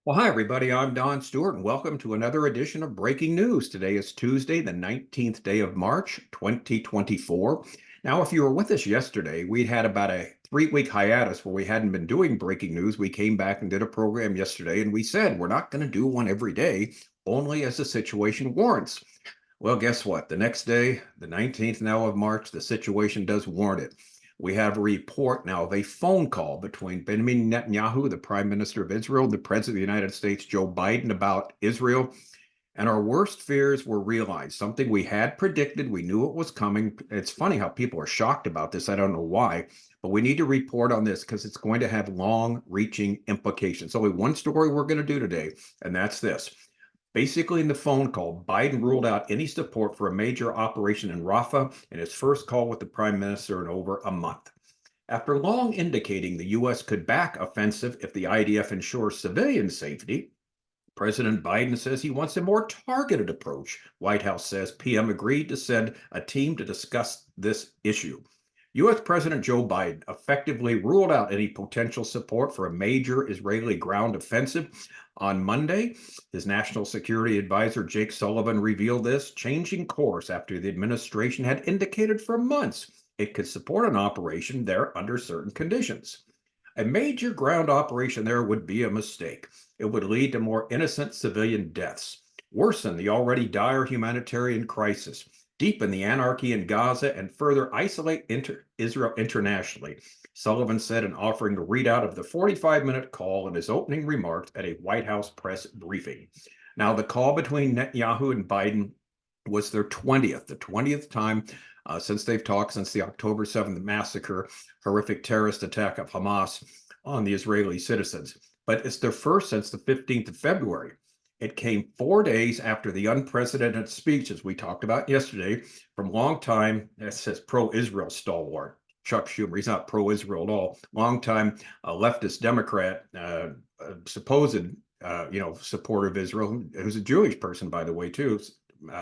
Well, hi, everybody. I'm Don Stewart, and welcome to another edition of Breaking News. Today is Tuesday, the 19th day of March, 2024. Now, if you were with us yesterday, we had about a 3 week hiatus where we hadn't been doing breaking news. We came back and did a program yesterday, and we said we're not going to do one every day, only as the situation warrants. Well, guess what? The next day, the 19th now of March, the situation does warrant it. We have a report now of a phone call between Benjamin Netanyahu, the Prime Minister of Israel, and the President of the United States, Joe Biden, about Israel. And our worst fears were realized, something we had predicted. We knew it was coming. It's funny how people are shocked about this. I don't know why, but we need to report on this because it's going to have long-reaching implications. Only one story we're going to do today, and that's this. Basically, in the phone call, Biden ruled out any support for a major operation in Rafah in his first call with the prime minister in over a month. After long indicating the U.S. could back offensive if the IDF ensures civilian safety, President Biden says he wants a more targeted approach. White House says PM agreed to send a team to discuss this issue. U.S. President Joe Biden effectively ruled out any potential support for a major Israeli ground offensive. On Monday, his national security advisor, Jake Sullivan, revealed this, changing course after the administration had indicated for months it could support an operation there under certain conditions. A major ground operation there would be a mistake. It would lead to more innocent civilian deaths, worsen the already dire humanitarian crisis, deepen the anarchy in Gaza, and further isolate Israel internationally, Sullivan said in offering a readout of the 45-minute call in his opening remarks at a White House press briefing. Now, the call between Netanyahu and Biden was their 20th time since they've talked since the October 7th massacre, horrific terrorist attack of Hamas on the Israeli citizens. But it's their first since the 15th of February. It came 4 days after the unprecedented speech, as we talked about yesterday, from longtime, it says pro-Israel stalwart, Chuck Schumer. He's not pro-Israel at all. Longtime leftist Democrat, supposed, supporter of Israel, who's a Jewish person, by the way, too,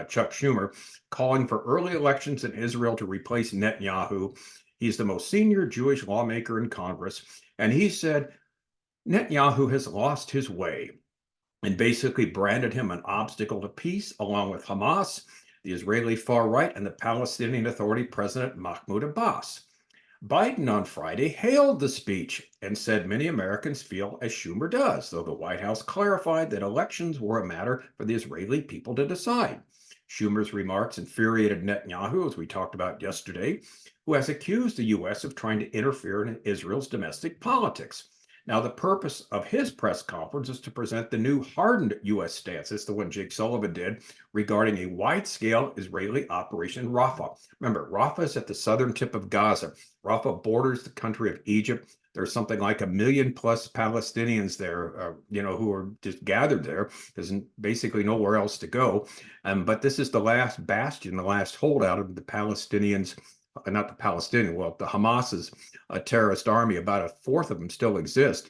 Chuck Schumer, calling for early elections in Israel to replace Netanyahu. He's the most senior Jewish lawmaker in Congress. And he said Netanyahu has lost his way and basically branded him an obstacle to peace, along with Hamas, the Israeli far right, and the Palestinian Authority President Mahmoud Abbas. Biden on Friday hailed the speech and said many Americans feel as Schumer does, though the White House clarified that elections were a matter for the Israeli people to decide. Schumer's remarks infuriated Netanyahu, as we talked about yesterday, who has accused the U.S. of trying to interfere in Israel's domestic politics. Now, the purpose of his press conference is to present the new hardened U.S. stance. It's the one Jake Sullivan did regarding a wide-scale Israeli operation in Rafah. Remember, Rafah is at the southern tip of Gaza. Rafah borders the country of Egypt. There's something like 1 million plus Palestinians there, who are just gathered there. There's basically nowhere else to go. But this is the last bastion, the last holdout of the Palestinians, not the Palestinian, well, the Hamas's terrorist army. About a fourth of them still exist,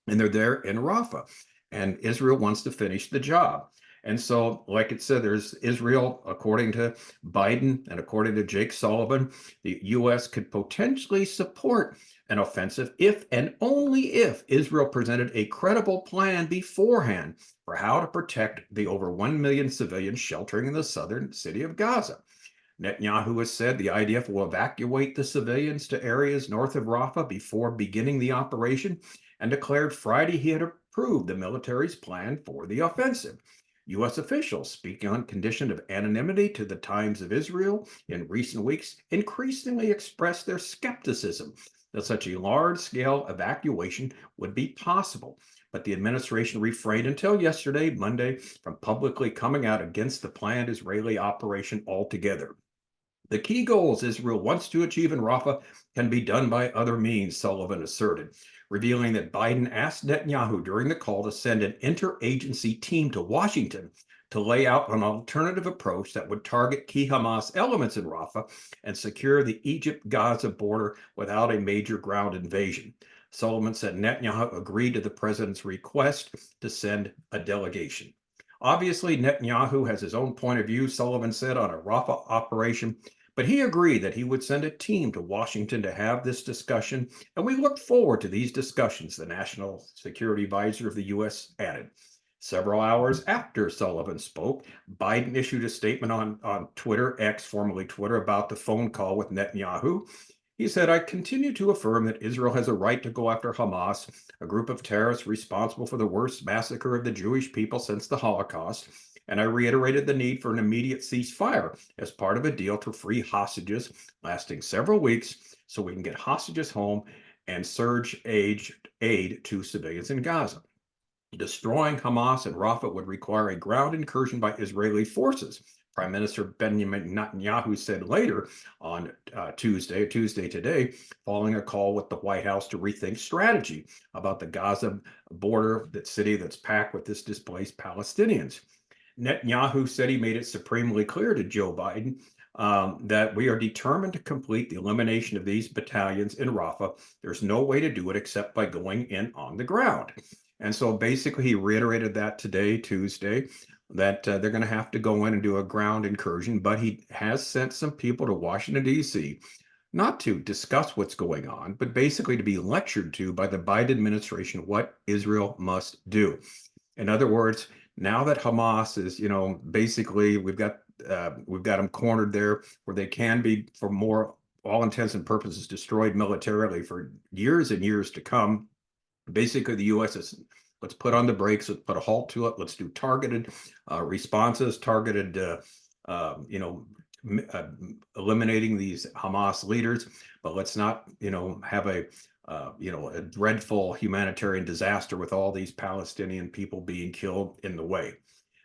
and they're there in Rafah. And Israel wants to finish the job. And so, like it said, there's Israel, according to Biden and according to Jake Sullivan, the U.S. could potentially support an offensive if and only if Israel presented a credible plan beforehand for how to protect the over 1 million civilians sheltering in the southern city of Gaza. Netanyahu has said the IDF will evacuate the civilians to areas north of Rafah before beginning the operation, and declared Friday he had approved the military's plan for the offensive. U.S. officials, speaking on condition of anonymity to the Times of Israel in recent weeks, increasingly expressed their skepticism that such a large-scale evacuation would be possible. But the administration refrained until yesterday, Monday, from publicly coming out against the planned Israeli operation altogether. The key goals Israel wants to achieve in Rafah can be done by other means, Sullivan asserted, revealing that Biden asked Netanyahu during the call to send an interagency team to Washington to lay out an alternative approach that would target key Hamas elements in Rafah and secure the Egypt-Gaza border without a major ground invasion. Sullivan said Netanyahu agreed to the president's request to send a delegation. Obviously, Netanyahu has his own point of view, Sullivan said, on a Rafah operation, But he agreed that he would send a team to Washington to have this discussion, and we look forward to these discussions, the National Security Advisor of the U.S. added. Several hours after Sullivan spoke, Biden issued a statement on Twitter, X, formerly Twitter, about the phone call with Netanyahu. He said, I continue to affirm that Israel has a right to go after Hamas, a group of terrorists responsible for the worst massacre of the Jewish people since the Holocaust. And I reiterated the need for an immediate ceasefire as part of a deal to free hostages lasting several weeks so we can get hostages home and surge aid to civilians in Gaza. Destroying Hamas and Rafah would require a ground incursion by Israeli forces. Prime Minister Benjamin Netanyahu said later on Tuesday today, following a call with the White House to rethink strategy about the Gaza border, that city that's packed with this displaced Palestinians. Netanyahu said he made it supremely clear to Joe Biden that we are determined to complete the elimination of these battalions in Rafah. There's no way to do it except by going in on the ground. And so basically, he reiterated that today, Tuesday, that they're going to have to go in and do a ground incursion. But he has sent some people to Washington, D.C., not to discuss what's going on, but basically to be lectured to by the Biden administration what Israel must do. In other words, now that Hamas is, basically we've got them cornered there where they can be, for more all intents and purposes, destroyed militarily for years and years to come. Basically, the U.S. is, let's put on the brakes, let's put a halt to it, let's do targeted responses, targeted, eliminating these Hamas leaders, but let's not, have a dreadful humanitarian disaster with all these Palestinian people being killed in the way.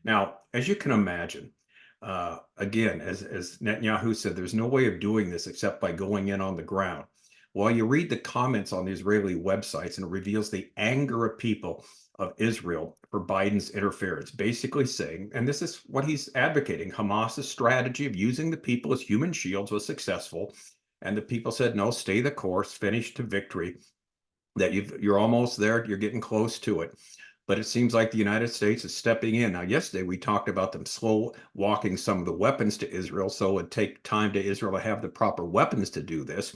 Now, as you can imagine, again, as Netanyahu said, there's no way of doing this except by going in on the ground. Well, you read the comments on the Israeli websites, and it reveals the anger of people of Israel for Biden's interference, basically saying, and this is what he's advocating, Hamas's strategy of using the people as human shields was successful. And the people said, no, stay the course, finish to victory, that you're almost there, you're getting close to it. But it seems like the United States is stepping in. Now, yesterday we talked about them slow walking some of the weapons to Israel, so it would take time to Israel to have the proper weapons to do this.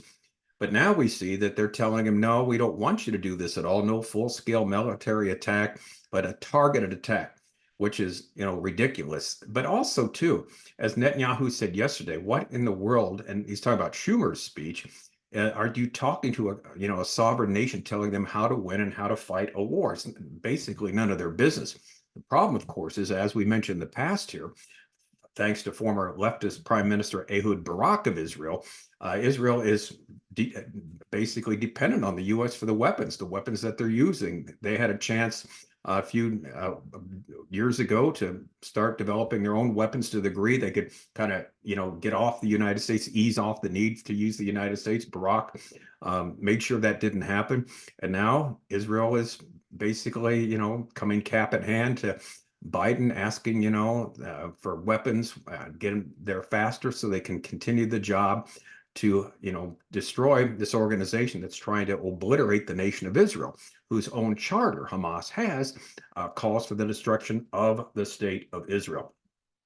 But now we see that they're telling him, no, we don't want you to do this at all. No full-scale military attack, but a targeted attack, which is, ridiculous. But also, too, as Netanyahu said yesterday, what in the world, and he's talking about Schumer's speech, are you talking to a sovereign nation, telling them how to win and how to fight a war? It's basically none of their business. The problem, of course, is, as we mentioned in the past here, thanks to former leftist Prime Minister Ehud Barak of Israel, Israel is basically dependent on the U.S. for the weapons that they're using. They had a chance a few years ago to start developing their own weapons to the degree they could kind of, get off the United States, ease off the need to use the United States. Barak made sure that didn't happen. And now Israel is basically, coming cap in hand to Biden asking, for weapons, get them there faster so they can continue the job to, destroy this organization that's trying to obliterate the nation of Israel, whose own charter Hamas has, calls for the destruction of the state of Israel.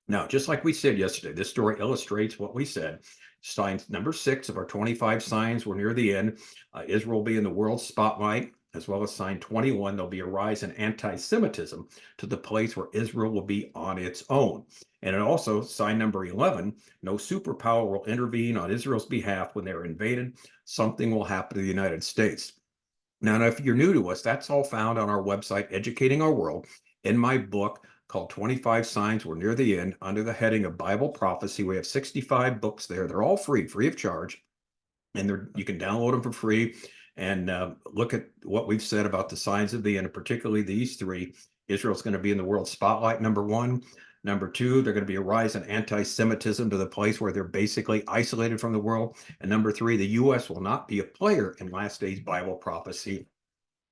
Now, just like we said yesterday, this story illustrates what we said. Sign number 6 of our 25 signs, we're near the end. Israel will be in the world spotlight, as well as sign 21, there'll be a rise in anti-Semitism to the place where Israel will be on its own. And it also, sign number 11, no superpower will intervene on Israel's behalf when they're invaded. Something will happen to the United States. Now, if you're new to us, that's all found on our website, Educating Our World, in my book called 25 Signs, We're Near the End, under the heading of Bible Prophecy. We have 65 books there. They're all free of charge. And you can download them for free and look at what we've said about the signs of the end, particularly these 3. Israel's going to be in the world spotlight, number 1. Number 2, they're going to be a rise in anti-Semitism to the place where they're basically isolated from the world. And number 3, the U.S. will not be a player in last days Bible prophecy.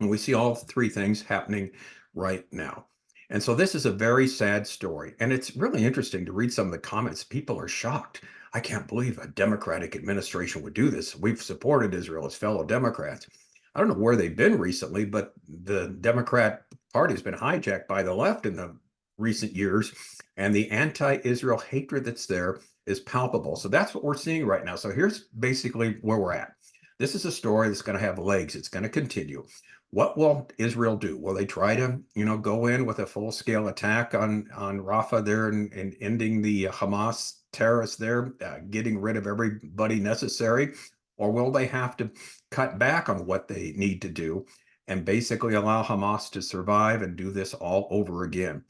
And we see all 3 things happening right now. And so this is a very sad story. And it's really interesting to read some of the comments. People are shocked. I can't believe a Democratic administration would do this. We've supported Israel as fellow Democrats. I don't know where they've been recently, but the Democrat Party has been hijacked by the left in the recent years. And the anti-Israel hatred that's there is palpable. So that's what we're seeing right now. So here's basically where we're at. This is a story that's going to have legs. It's going to continue. What will Israel do? Will they try to, go in with a full-scale attack on Rafah there and ending the Hamas terrorists there, getting rid of everybody necessary? Or will they have to cut back on what they need to do and basically allow Hamas to survive and do this all over again?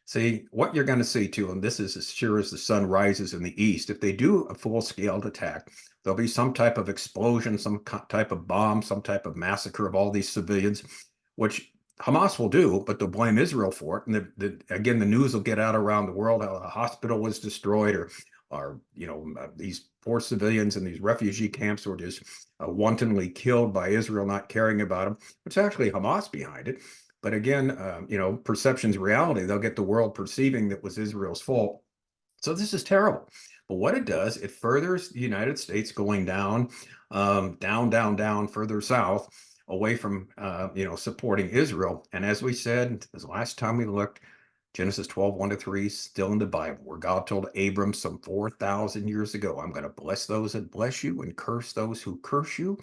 See, what you're going to see too, and this is as sure as the sun rises in the east, if they do a full-scale attack, there'll be some type of explosion, some type of bomb, some type of massacre of all these civilians, which Hamas will do, but they'll blame Israel for it. And again, the news will get out around the world how a hospital was destroyed, or these poor civilians in these refugee camps were just wantonly killed by Israel, not caring about them. It's actually Hamas behind it. But again, perception's reality. They'll get the world perceiving that was Israel's fault. So this is terrible. But what it does, it furthers the United States going down, down, further south, away from, supporting Israel. And as we said, the last time we looked, Genesis 12, 1-3, still in the Bible, where God told Abram some 4,000 years ago, I'm going to bless those that bless you and curse those who curse you.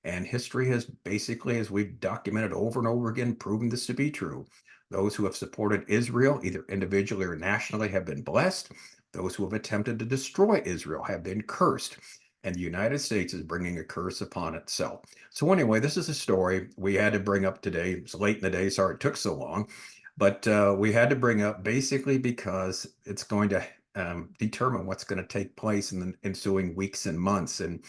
And history has basically, as we've documented over and over again, proven this to be true. Those who have supported Israel, either individually or nationally, have been blessed. Those who have attempted to destroy Israel have been cursed. And the United States is bringing a curse upon itself. So anyway, this is a story we had to bring up today. It's late in the day, sorry it took so long. But we had to bring up basically because it's going to determine what's going to take place in the ensuing weeks and months. And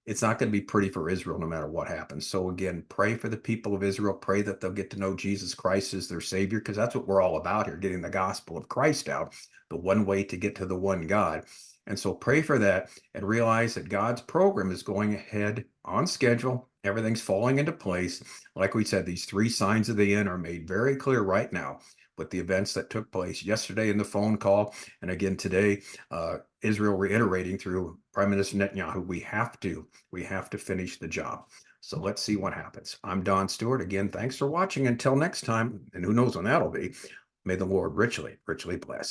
it's not going to be pretty for Israel no matter what happens. So again, pray for the people of Israel. Pray that they'll get to know Jesus Christ as their Savior, because that's what we're all about here, getting the gospel of Christ out, the one way to get to the one God. And so pray for that and realize that God's program is going ahead on schedule. Everything's falling into place. Like we said, these 3 signs of the end are made very clear right now with the events that took place yesterday in the phone call. And again, today, Israel reiterating through Prime Minister Netanyahu, we have to finish the job. So let's see what happens. I'm Don Stewart. Again, thanks for watching. Until next time, and who knows when that'll be, may the Lord richly, richly bless.